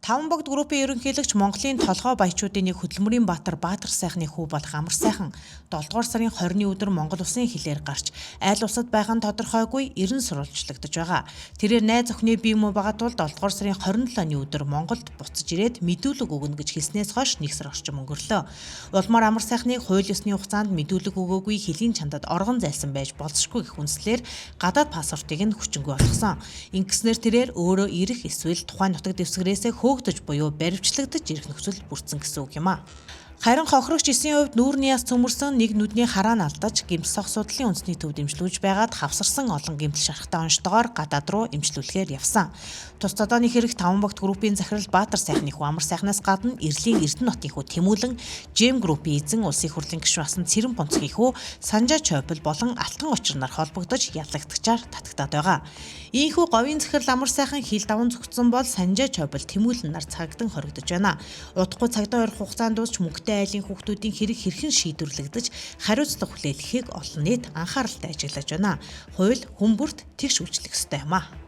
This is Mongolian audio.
Таван богд группийн ерөнхийлөгч Монголын толгой баячуудын нэг Хөдөлмөрийн Баатар Баатар сайхны хүү болох Амар сайхан 7 дугаар сарын 20-ны өдөр Монгол улсын хилээр гарч айл улсад байгаа нь тодорхойгүй эрен сурвалжлагдаж байгаа. Тэрээр найз охины бие муу байгаа тул 7 дугаар сарын 27-ны өдөр Монголд буцаж ирээд мэдүүлэг өгнө гэж хэлснээс хойш нэг сар орчим өнгөрлөө. Улмаар Амар сайхныг хууль ёсны хугацаанд мэдүүлэг өгөөгүй хэлийн чандад оргон зайлсан байж болзошгүй гэх үндслээр гадаад пассвортыг нь хүчингүй болгосон. Ингэснээр тэрээр өөрөө ирэх эсвэл тухайн нутаг дэвсгэрээсээ хөөгдөж буюу баривчлагдаж ирэх нөхцөл бүрдсэн гэсэн үг юм а. Харин хохирогч 9-ийн хувьд нүүрний яс цөмөрсөн нэг нүдний хараа нь алдаж гэмтэл асуудлын үндэсний төвд эмчлүүлж байгаад хавсарсан олон гэмтэл шархтай онцтойгоор гадаад руу эмчлүүлэхээр явсан. Тус цодооны хэрэг Таван богд группийн захирал Баатар сайхны хүү Амар сайхнаас гадна Эрлийн Эрдэнэтийн хүү Тэмүүлэн, Жем группийн эзэн улсын их хурлын гишүүн асан Цэрэн Понцгийн хүү Санжаа Чойпол болон Алтхан Очир нар холбогдож ялагдагчаар татагтаад байгаа. Ийхүү говийн захирал Амар сайхан хил даван зүгтсэн бол Санжаа Чойпол Тэмүүлэн нар цагдан хоригдож байна. Удахгүй цагдаа ойрох хугацаанд дуусч мөнгөтэй айлын хүүхдүүдийн хэрэг хэрхэн шийдвэрлэгдэж хариуцлага хүлээлгэхийг олон нийт анхааралтай ажиглаж байна. Хууль хүн бүрт тэгш үйлчлэх ёстой юм а.